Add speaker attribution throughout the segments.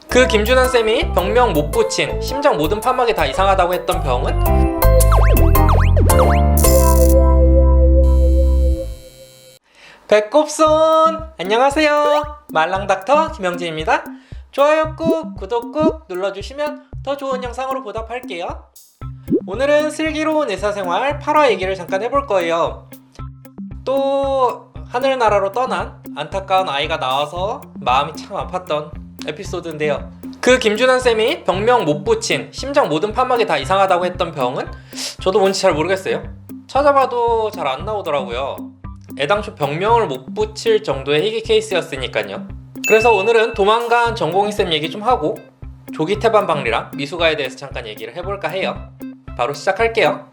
Speaker 1: 그 김준환 쌤이 병명 못 붙인 심장 모든 판막이 다 이상하다고 했던 병은 배꼽손! 안녕하세요. 말랑닥터 김영진입니다. 좋아요 꾹, 구독 꾹 눌러주시면 더 좋은 영상으로 보답할게요. 오늘은 슬기로운 의사생활 8화 얘기를 잠깐 해볼 거예요. 또 하늘나라로 떠난 안타까운 아이가 나와서 마음이 참 아팠던 에피소드인데요. 그 김준환 쌤이 병명 못 붙인 심장 모든 판막이 다 이상하다고 했던 병은 저도 뭔지 잘 모르겠어요. 찾아봐도 잘 안 나오더라고요. 애당초 병명을 못 붙일 정도의 희귀 케이스였으니까요. 그래서 오늘은 도망간 전공의쌤 얘기 좀 하고 조기 태반방리랑 미숙아에 대해서 잠깐 얘기를 해볼까 해요. 바로 시작할게요.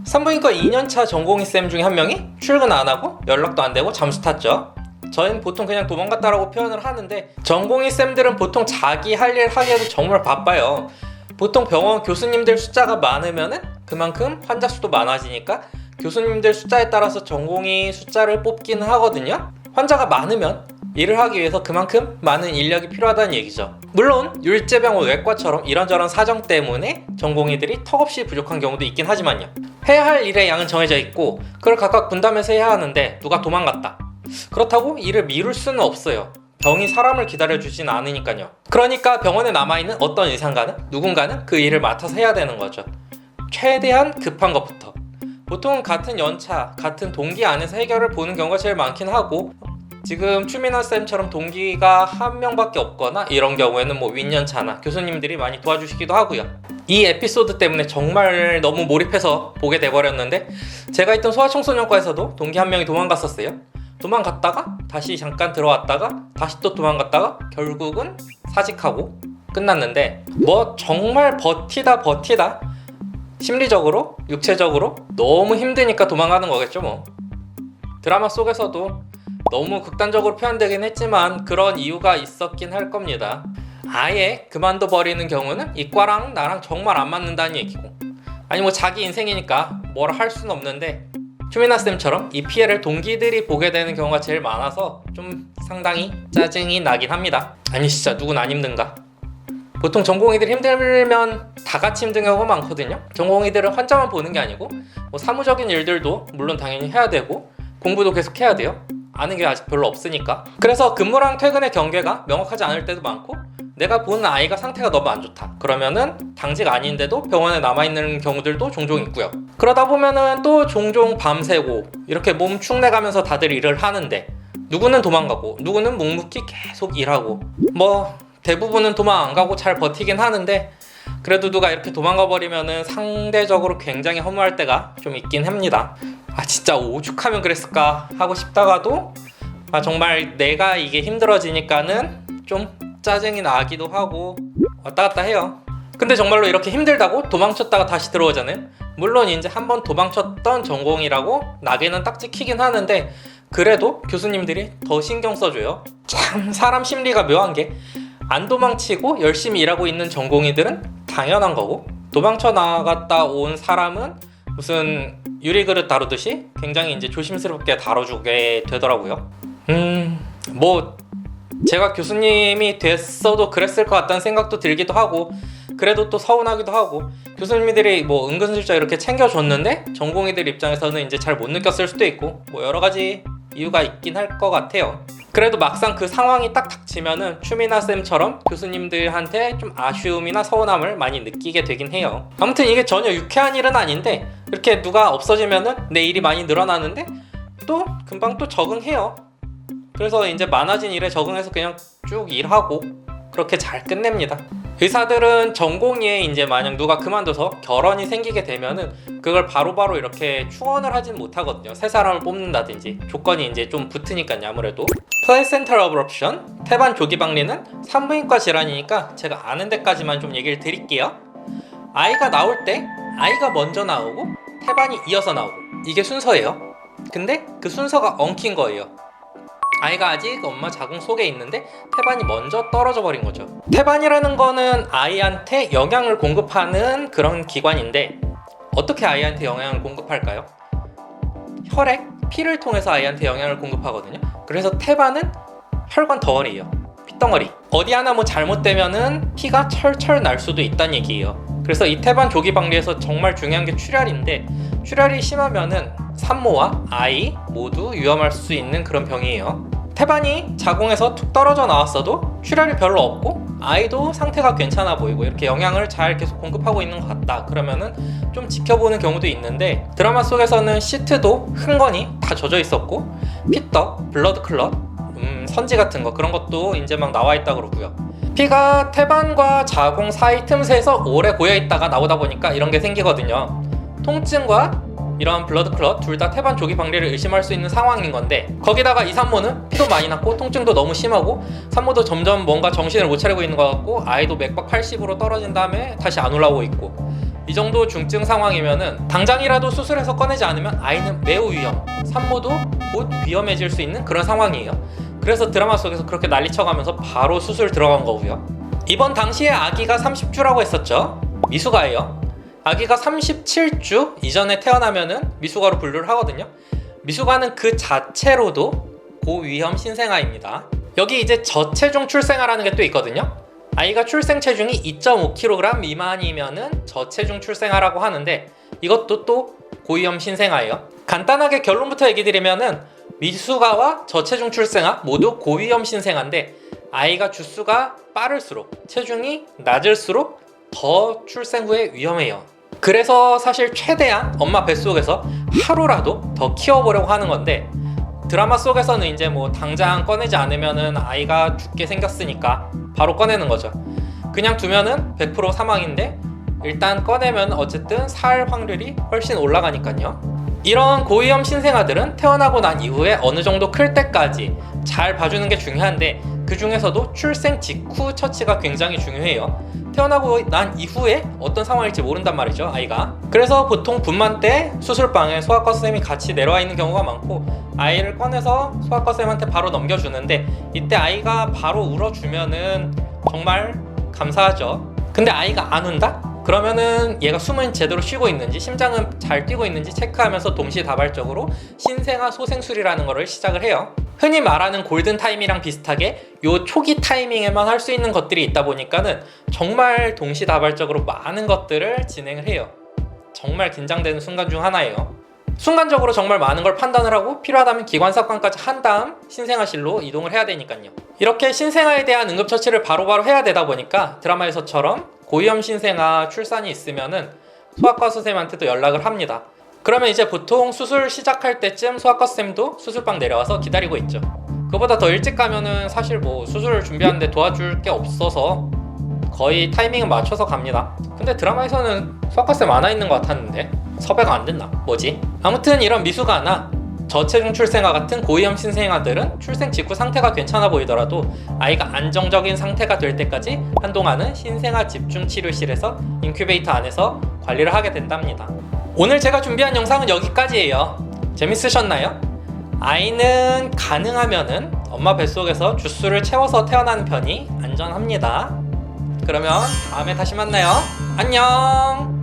Speaker 1: 산부인과 2년차 전공의쌤 중에 한 명이 출근 안 하고 연락도 안 되고 잠수 탔죠. 저희는 보통 그냥 도망갔다라고 표현을 하는데 전공의쌤들은 보통 자기 할 일 하기에도 정말 바빠요. 보통 병원 교수님들 숫자가 많으면은 그만큼 환자 수도 많아지니까 교수님들 숫자에 따라서 전공의 숫자를 뽑기는 하거든요. 환자가 많으면 일을 하기 위해서 그만큼 많은 인력이 필요하다는 얘기죠. 물론 율제병원 외과처럼 이런저런 사정 때문에 전공의들이 턱없이 부족한 경우도 있긴 하지만요. 해야 할 일의 양은 정해져 있고 그걸 각각 분담해서 해야 하는데 누가 도망갔다. 그렇다고 일을 미룰 수는 없어요. 병이 사람을 기다려주진 않으니까요. 그러니까 병원에 남아있는 어떤 의사인가는 누군가는 그 일을 맡아서 해야 되는 거죠. 최대한 급한 것부터. 보통 같은 연차, 같은 동기 안에서 해결을 보는 경우가 제일 많긴 하고 지금 추민아쌤처럼 동기가 한 명밖에 없거나 이런 경우에는 뭐 윗연차나 교수님들이 많이 도와주시기도 하고요. 이 에피소드 때문에 정말 너무 몰입해서 보게 돼버렸는데 제가 있던 소아청소년과에서도 동기 한 명이 도망갔었어요. 도망갔다가 다시 잠깐 들어왔다가 다시 또 도망갔다가 결국은 사직하고 끝났는데 뭐 정말 버티다 심리적으로, 육체적으로 너무 힘드니까 도망가는 거겠죠 뭐. 드라마 속에서도 너무 극단적으로 표현되긴 했지만 그런 이유가 있었긴 할 겁니다. 아예 그만둬 버리는 경우는 이과랑 나랑 정말 안 맞는다는 얘기고 아니 뭐 자기 인생이니까 뭐라 할 수는 없는데 추미나쌤처럼 이 피해를 동기들이 보게 되는 경우가 제일 많아서 좀 상당히 짜증이 나긴 합니다. 아니 진짜 누군 안 힘든가? 보통 전공의들 힘들면 다 같이 힘든 경우가 많거든요. 전공의들은 환자만 보는 게 아니고 뭐 사무적인 일들도 물론 당연히 해야 되고 공부도 계속 해야 돼요. 아는 게 아직 별로 없으니까. 그래서 근무랑 퇴근의 경계가 명확하지 않을 때도 많고 내가 보는 아이가 상태가 너무 안 좋다 그러면은 당직 아닌데도 병원에 남아있는 경우들도 종종 있고요. 그러다 보면은 또 종종 밤새고 이렇게 몸 축내가면서 다들 일을 하는데 누구는 도망가고 누구는 묵묵히 계속 일하고 뭐 대부분은 도망 안 가고 잘 버티긴 하는데 그래도 누가 이렇게 도망가 버리면은 상대적으로 굉장히 허무할 때가 좀 있긴 합니다. 아 진짜 오죽하면 그랬을까 하고 싶다가도 정말 내가 이게 힘들어지니까는 좀 짜증이 나기도 하고 왔다 갔다 해요. 근데 정말로 이렇게 힘들다고 도망쳤다가 다시 들어오잖아요. 물론 이제 한번 도망쳤던 전공이라고 낙에는 딱 찍히긴 하는데 그래도 교수님들이 더 신경 써줘요. 참 사람 심리가 묘한 게 안 도망치고 열심히 일하고 있는 전공의들은 당연한 거고 도망쳐 나갔다 온 사람은 무슨 유리그릇 다루듯이 굉장히 이제 조심스럽게 다뤄주게 되더라고요. 뭐 제가 교수님이 됐어도 그랬을 것 같다는 생각도 들기도 하고 그래도 또 서운하기도 하고 교수님들이 뭐 은근슬쩍 이렇게 챙겨줬는데 전공의들 입장에서는 이제 잘 못 느꼈을 수도 있고 뭐 여러 가지 이유가 있긴 할 것 같아요. 그래도 막상 그 상황이 딱 닥치면은 추미나쌤처럼 교수님들한테 좀 아쉬움이나 서운함을 많이 느끼게 되긴 해요. 아무튼 이게 전혀 유쾌한 일은 아닌데 이렇게 누가 없어지면은 내 일이 많이 늘어나는데 또 금방 또 적응해요. 그래서 이제 많아진 일에 적응해서 그냥 쭉 일하고 그렇게 잘 끝냅니다. 의사들은 전공의에 이제 만약 누가 그만둬서 결혼이 생기게 되면은 그걸 바로바로 이렇게 충원을 하진 못하거든요. 새 사람을 뽑는다든지 조건이 이제 좀 붙으니까요. 아무래도 플레이센터 어브럽션, 태반 조기방리는 산부인과 질환이니까 제가 아는 데까지만 좀 얘기를 드릴게요. 아이가 나올 때 아이가 먼저 나오고 태반이 이어서 나오고 이게 순서예요. 근데 그 순서가 엉킨 거예요. 아이가 아직 엄마 자궁 속에 있는데 태반이 먼저 떨어져 버린 거죠. 태반이라는 거는 아이한테 영양을 공급하는 그런 기관인데 어떻게 아이한테 영양을 공급할까요? 혈액, 피를 통해서 아이한테 영양을 공급하거든요. 그래서 태반은 혈관 덩어리예요. 핏덩어리, 어디 하나 뭐 잘못되면은 피가 철철 날 수도 있다는 얘기예요. 그래서 이 태반 조기 방리에서 정말 중요한 게 출혈인데, 출혈이 심하면은 산모와 아이 모두 위험할 수 있는 그런 병이에요. 태반이 자궁에서 툭 떨어져 나왔어도 출혈이 별로 없고 아이도 상태가 괜찮아 보이고 이렇게 영양을 잘 계속 공급하고 있는 것 같다, 그러면은 좀 지켜보는 경우도 있는데, 드라마 속에서는 시트도 흥건히 다 젖어 있었고 피떡, 블러드 클럿, 선지 같은 거 그런 것도 이제 막 나와 있다 그러고요. 피가 태반과 자궁 사이 틈새에서 오래 고여 있다가 나오다 보니까 이런 게 생기거든요. 통증과 이런 블러드 클럿 둘 다 태반 조기 방리를 의심할 수 있는 상황인 건데, 거기다가 이 산모는 피도 많이 났고 통증도 너무 심하고 산모도 점점 뭔가 정신을 못 차리고 있는 것 같고 아이도 맥박 80으로 떨어진 다음에 다시 안 올라오고 있고, 이 정도 중증 상황이면은 당장이라도 수술해서 꺼내지 않으면 아이는 매우 위험, 산모도 곧 위험해질 수 있는 그런 상황이에요. 그래서 드라마 속에서 그렇게 난리쳐가면서 바로 수술 들어간 거고요. 이번 당시에 아기가 30주라고 했었죠. 미숙아예요. 아기가 37주 이전에 태어나면은 미숙아로 분류를 하거든요. 미숙아는 그 자체로도 고위험 신생아입니다. 여기 이제 저체중 출생아라는 게 또 있거든요. 아이가 출생 체중이 2.5kg 미만이면은 저체중 출생아라고 하는데, 이것도 또 고위험 신생아예요. 간단하게 결론부터 얘기 드리면은 미숙아와 저체중 출생아 모두 고위험 신생아인데, 아이가 주수가 빠를수록, 체중이 낮을수록 더 출생 후에 위험해요. 그래서 사실 최대한 엄마 뱃속에서 하루라도 더 키워보려고 하는 건데, 드라마 속에서는 이제 뭐 당장 꺼내지 않으면은 아이가 죽게 생겼으니까 바로 꺼내는 거죠. 그냥 두면은 100% 사망인데 일단 꺼내면 어쨌든 살 확률이 훨씬 올라가니까요. 이런 고위험 신생아들은 태어나고 난 이후에 어느 정도 클 때까지 잘 봐주는 게 중요한데, 그 중에서도 출생 직후 처치가 굉장히 중요해요. 태어나고 난 이후에 어떤 상황일지 모른단 말이죠, 아이가. 그래서 보통 분만 때 수술방에 소아과 선생님이 같이 내려와 있는 경우가 많고, 아이를 꺼내서 소아과 선생님한테 바로 넘겨주는데, 이때 아이가 바로 울어주면은 정말 감사하죠. 근데 아이가 안 운다? 그러면은 얘가 숨은 제대로 쉬고 있는지, 심장은 잘 뛰고 있는지 체크하면서 동시다발적으로 신생아 소생술이라는 거를 시작을 해요. 흔히 말하는 골든타임이랑 비슷하게 요 초기 타이밍에만 할 수 있는 것들이 있다 보니까는 정말 동시다발적으로 많은 것들을 진행을 해요. 정말 긴장되는 순간 중 하나예요. 순간적으로 정말 많은 걸 판단을 하고 필요하다면 기관사건까지 한 다음 신생아실로 이동을 해야 되니까요. 이렇게 신생아에 대한 응급처치를 바로바로 해야 되다 보니까 드라마에서처럼 고위험 신생아 출산이 있으면은 소아과 선생님한테도 연락을 합니다. 그러면 이제 보통 수술 시작할 때쯤 소아과 선생님도 수술방 내려와서 기다리고 있죠. 그보다 더 일찍 가면은 사실 뭐 수술을 준비하는데 도와줄 게 없어서 거의 타이밍을 맞춰서 갑니다. 근데 드라마에서는 소아과 선생님 안 와 있는 것 같았는데 섭외가 안 됐나? 뭐지? 아무튼 이런 미숙아나 저체중 출생아 같은 고위험 신생아들은 출생 직후 상태가 괜찮아 보이더라도 아이가 안정적인 상태가 될 때까지 한동안은 신생아 집중치료실에서 인큐베이터 안에서 관리를 하게 된답니다. 오늘 제가 준비한 영상은 여기까지예요. 재밌으셨나요? 아이는 가능하면은 엄마 뱃속에서 주스를 채워서 태어나는 편이 안전합니다. 그러면 다음에 다시 만나요. 안녕!